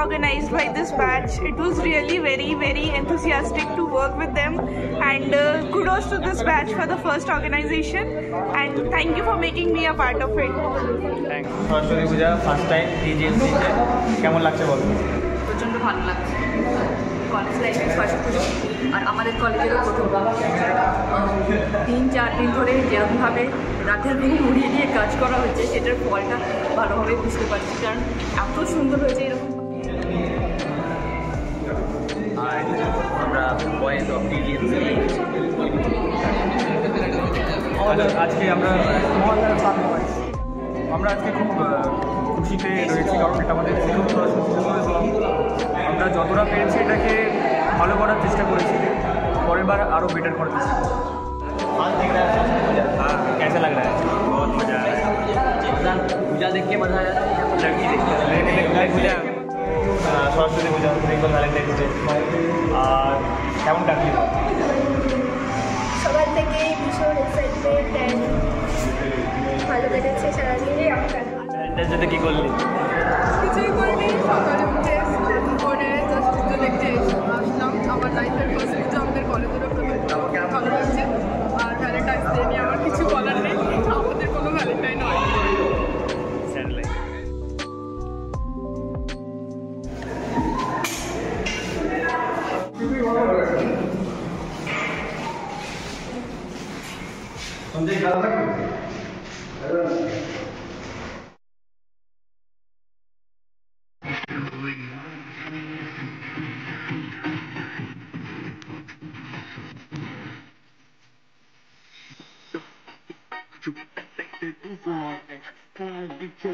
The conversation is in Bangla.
organized by this batch. It was really very enthusiastic to work with them, and kudos to this batch for the first organization, and thank you for making me a part of it. Thanks. Saraswati Puja first time TGMC কেমন লাগছে বলো? প্রচণ্ড ভালো লাগছে। কলেজ লাইফে ফার্স্ট পুজো আর আমাদের কলেজেরও প্রথম 3-4 দিন ধরে যেরকমভাবে রাতের দিন উড়িয়ে দিয়ে কাজ করা হয়েছে সেটার ফলটা ভালোভাবে বুঝতে পারছি, কারণ এত সুন্দর হয়েছে এরকম। আমরা বয়েজ অফ টিজিএমসি আজকে আমরা আজকে খুব খুশিতে রয়েছি, কারণ এটা আমাদের আমরা যতটা পেরেছি এটাকে ভালো করার চেষ্টা করেছি, পরের বার আরও বেটার করার চেষ্টা করছি। कैसा लग रहा है? बहुत मज़ा आ रहा है। पूजा देख के मज़ा आया, लड़की पूजा সরস্বতী পূজা বেঙ্গল ভ্যালেন্টাইন্স ডে আর কেমন কাটলি? সকাল থেকে ভীষণ এক্সাইটমেন্ট, ভালো কেটেছে সারাদিনে। ভ্যালেন্টাইন্স ডেতে কী করলি? কিছুই করিনি, সকালে উঠে স্নান করে জাস্ট পুজো দেখতে আসলাম। আমার লাইফের ফার্স্ট পুজো, আমাদের কলেজেরও প্রথম, ভালো লাগছে। আর ভ্যালেন্টাইন্স ডে নিয়ে আমার কিছু বলার নেই, আমাদের কোনো ভ্যালেন্টাইন হয়। You